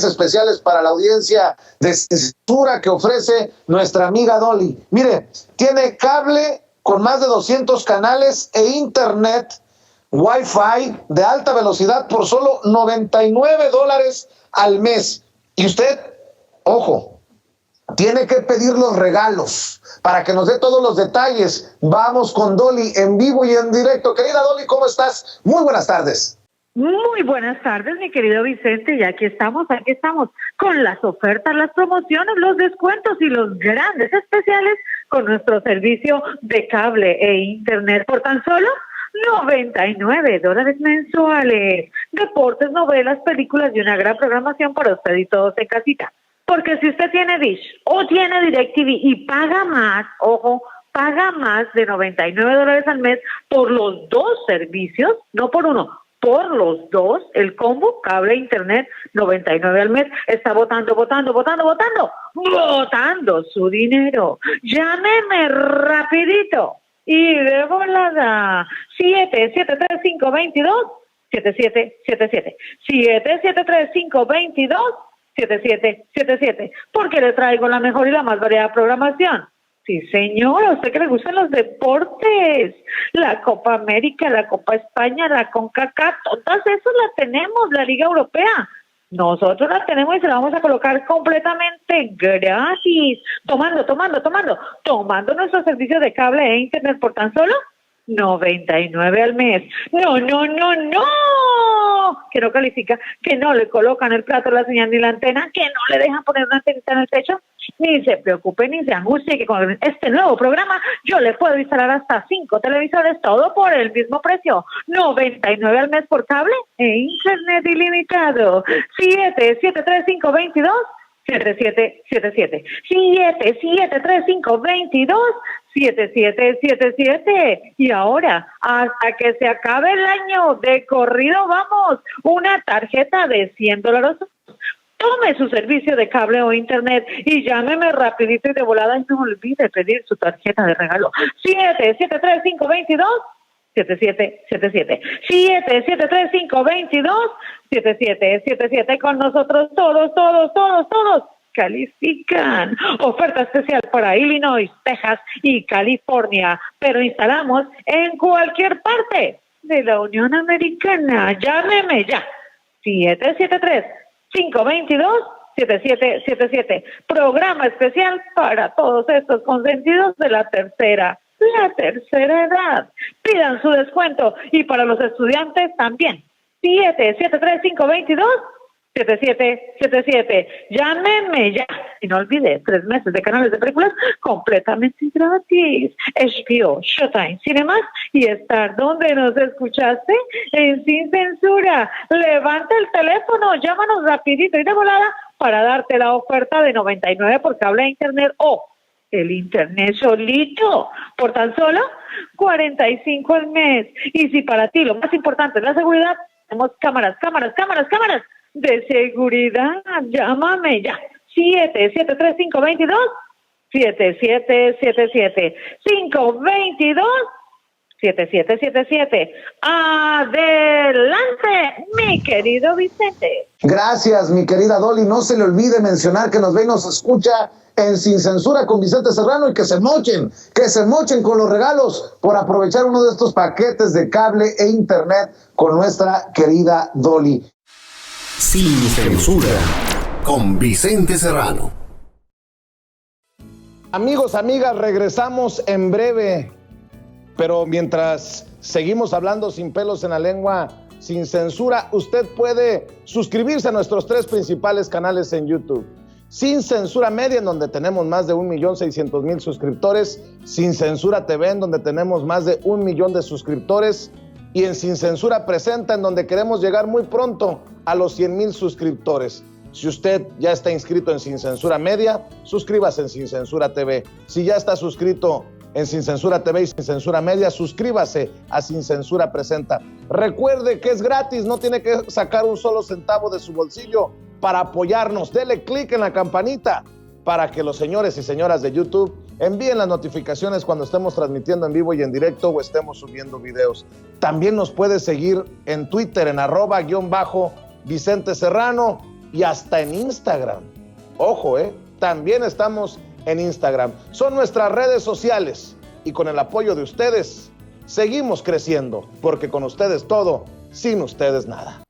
especiales para la audiencia de censura que ofrece nuestra amiga Dolly. Mire, tiene cable con más de 200 canales e internet Wi-Fi de alta velocidad por solo $99 al mes. Y usted, ojo, tiene que pedir los regalos para que nos dé todos los detalles. Vamos con Dolly en vivo y en directo. Querida Dolly, ¿cómo estás? Muy buenas tardes. Muy buenas tardes, mi querido Vicente, y aquí estamos con las ofertas, las promociones, los descuentos y los grandes especiales con nuestro servicio de cable e internet por tan solo $99 mensuales. Deportes, novelas, películas y una gran programación para usted y todos en casita. Porque si usted tiene Dish o tiene DirecTV y paga más, ojo, paga más de $99 al mes por los dos servicios, no por uno, por los dos, el combo cable e internet, $99 al mes, está botando su dinero. Llámeme rapidito y de volada, 773-522-7777, 773-522-7777, porque le traigo la mejor y la más variada programación. Sí, señor, a usted que le gustan los deportes, la Copa América, la Copa España, la CONCACAF, todas esas las tenemos, la Liga Europea. Nosotros la tenemos y se la vamos a colocar completamente gratis, tomando nuestro servicio de cable e internet por tan solo $99 al mes. No, que no califica, que no le colocan el plato, la señal ni la antena, que no le dejan poner una antenita en el techo. Ni se preocupe, ni se angustie, que con este nuevo programa yo le puedo instalar hasta 5 televisores, todo por el mismo precio, $99 al mes por cable e internet ilimitado. 773-522-7777, 773-522-7777. Y ahora, hasta que se acabe el año, de corrido vamos, una tarjeta de $100. Tome su servicio de cable o internet y llámeme rapidito y de volada y no olvide pedir su tarjeta de regalo. 773-522-7777. 773-522-7777. Con nosotros todos califican. Oferta especial para Illinois, Texas y California, pero instalamos en cualquier parte de la Unión Americana. Llámeme ya. 773-522-7777. Programa especial para todos estos consentidos de la tercera edad. Pidan su descuento y para los estudiantes también. 773-522-7777. Llámeme ya. Y no olvide, 3 meses de canales de películas completamente gratis. HBO, Showtime, Cinemas y Star. ¿Dónde nos escuchaste? En Sin Censura. Levanta el teléfono, llámanos rapidito y de volada para darte la oferta de $99 por cable a internet o el internet solito por tan solo $45 al mes. Y si para ti lo más importante es la seguridad, tenemos cámaras de seguridad. Llámame ya. 773-522-7777. 522-7777. Adelante, mi querido Vicente. Gracias, mi querida Dolly. No se le olvide mencionar que nos ve y nos escucha en Sin Censura con Vicente Serrano y que se mochen con los regalos por aprovechar uno de estos paquetes de cable e internet con nuestra querida Dolly. Sin Censura con Vicente Serrano. Amigos, amigas, regresamos en breve, pero mientras seguimos hablando sin pelos en la lengua, sin censura, usted puede suscribirse a nuestros 3 principales canales en YouTube. Sin Censura Media, en donde tenemos más de 1,600,000 suscriptores, Sin Censura TV, en donde tenemos más de 1 millón de suscriptores, y en Sin Censura Presenta, en donde queremos llegar muy pronto a los 100,000 suscriptores. Si usted ya está inscrito en Sin Censura Media, suscríbase en Sin Censura TV. Si ya está suscrito en Sin Censura TV y Sin Censura Media, suscríbase a Sin Censura Presenta. Recuerde que es gratis, no tiene que sacar un solo centavo de su bolsillo para apoyarnos. Dele clic en la campanita para que los señores y señoras de YouTube envíen las notificaciones cuando estemos transmitiendo en vivo y en directo o estemos subiendo videos. También nos puede seguir en Twitter en @Vicente Serrano y hasta en Instagram. Ojo, también estamos en Instagram. Son nuestras redes sociales y con el apoyo de ustedes seguimos creciendo, porque con ustedes todo, sin ustedes nada.